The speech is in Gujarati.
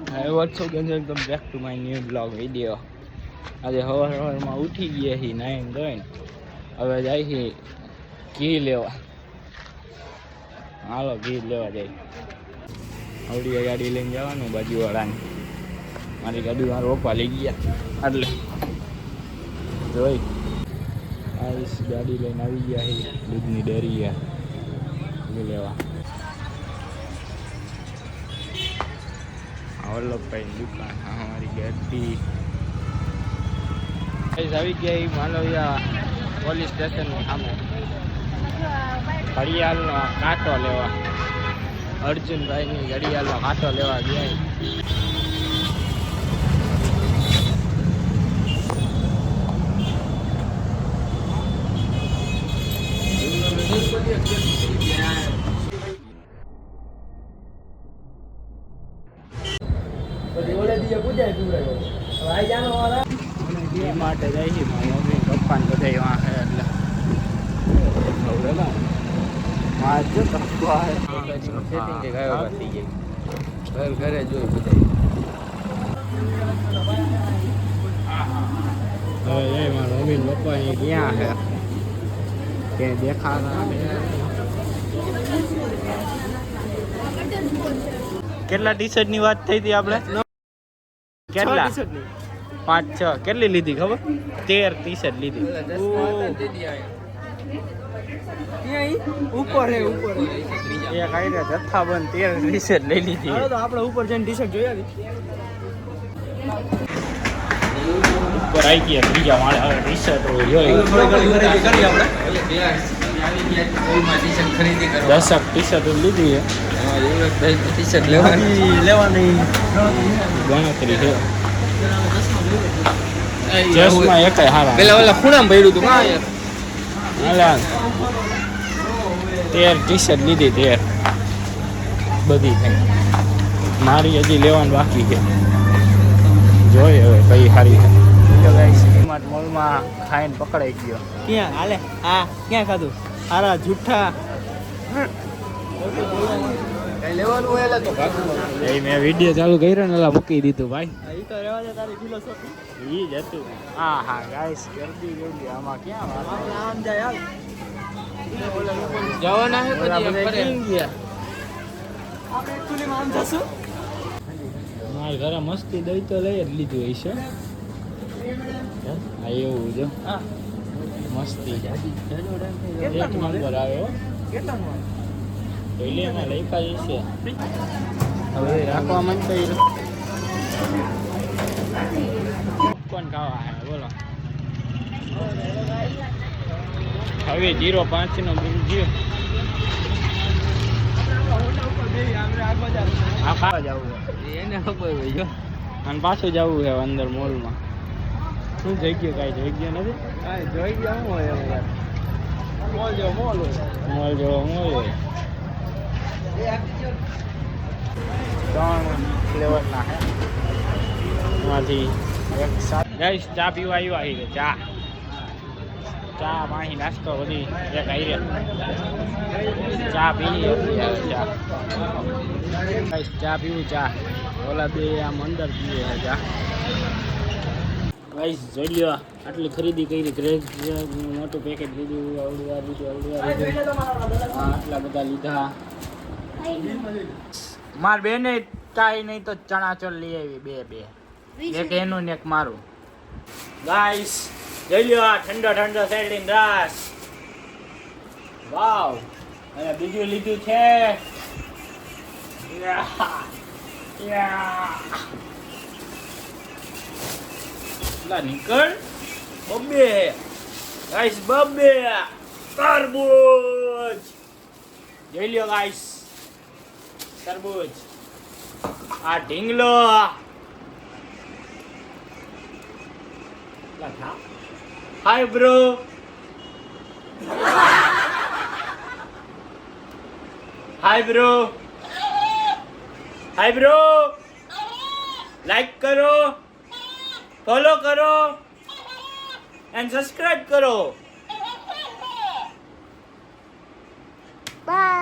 Hey, what's up guys? Welcome back to my new vlog video. આજે સવારમાં ઉઠી ગયા છીએ નાઈન ધોઈને હવે જાય છે ઘી લેવા. હાલો ઘી લેવા જાય. આવડી ગાડી લઈને જવાનું બાજુવાળાની. મારી ગાડી મારો પપ્પા લઈ ગયા એટલે જોઈ આવીશ ગાડી લઈને આવી ગયા છે દૂધની ડેરી ઘી લેવા. વલ્લભભાઈ દુકાન અમારી ગાડી આવી ગયા માનવિયા પોલીસ સ્ટેશનની સામે ઘડિયાળનો કાંટો લેવા. અર્જુનભાઈની ઘડિયાળનો કાંટો લેવા ગયા. એ માટે જાય છે મમ્મી પપ્પા ને બધા એટલે ઘરે જોઈ બધા મારા મમ્મી પપ્પા ક્યાં છે કે દેખાતા. કેટલા ટી શર્ટ ની વાત થઈ હતી આપણે? કેટલા? 5-6 કેટલી લીધી ખબર? 13 ટી શર્ટ લીધી. ઉપર હે ઉપર એ કઈ રે જથ્થાબંધ 13 ટી શર્ટ લઈ લીધી. તો આપણે ઉપર જઈને ટી શર્ટ જોઈ આવી. ઉપર આવી ગયા બીજા માળે હવે ટી શર્ટ જોઈ ખરીદી કરો. 10 ટી શર્ટ લીધી છે. ટી શર્ટ લેવાની ગણતરી છે. ચેસમાં એક હારા પેલા ઓલા ખૂણામાં ભર્યું હતું હા યાર. 13 ટી શર્ટ લીધી 13 બધી થઈ. મારી હજી લેવાનું બાકી છે. જોઈએ હવે કઈ સારી છે. તો ગાઈસ ડીમાર્ટ મોલમાં ખાઈને પકડાઈ ગયો. ક્યાં હાલે? હા ક્યાં ખાધું? હારા જૂઠા લેવાનું હોય એટલે તો ભાગવું. એ મેં વિડીયો ચાલુ કર્યો ને એલા મૂકી દીધું ભાઈ. એ તો રહેવા દે તારી ફિલોસોફી. ઈ જ હતું. હા હા ગાઈસ કરતી ગઈ આમાં ક્યાં વાત આપણે આમ જાય હાલ જવાના હે પછી આપણે ગયા આપણે એક્ચ્યુઅલી આમ જશું. મારા ઘરે મસ્તી દઈ તો લઈ જ લીધું હશે. હા એવું જો હા મસ્તી એક નંબર આવ્યો. કેટલા નંબર? પહેલીમાં લઈકા જશે. હવે રાખવા માંગતો કોણ ખાવા હે બોલો. હવે 05 નો બિલ ગયો. હા ખાવા જવું એને ખબર હોય જો. અને પાછું જવું છે અંદર મોલમાં. શું જગ્યા કાંઈ જગ્યા નથી. કાંઈ જગ્યા શું હોય યાર. મોલ જેવો મોલ હોય. મોલ જેવો મોલ હોય. 3 ફ્લેવરના છે એમાંથી એક ગાઈસ ચા પીવા આવ્યા છે. ચા પાણી નાસ્તો બધી એક આવી ચા પી ચા ગાઈસ ચા પીવું ચા. ઓલા બે આમ અંદર પીવે છે ચા. ગાઈસ જોઈ લ્યો આટલી ખરીદી કરી. ગ્રેજ મોટું પેકેટ લીધું. આવડવા લીધું આટલા બધા લીધા. માર બેને કાંઈ નહીં તો ચણાચોળ લઈ આવી બે એક એનું ને એક મારું. ગાઈસ જોઈ લ્યો ઠંડો ઠંડો શેરડીન રસ. વાવ. અને બીજું લીધું છે નીકળ બબ્બે ગાઈસ બબ્બે તરબૂચ. જોઈ લ્યો ગાઈસ તરબૂચ. આ ઢીંગલો hi bro. Hi bro. Hi bro. Like કરો, ફોલો કરો એન્ડ સબસ્ક્રાઇબ કરો. બાય.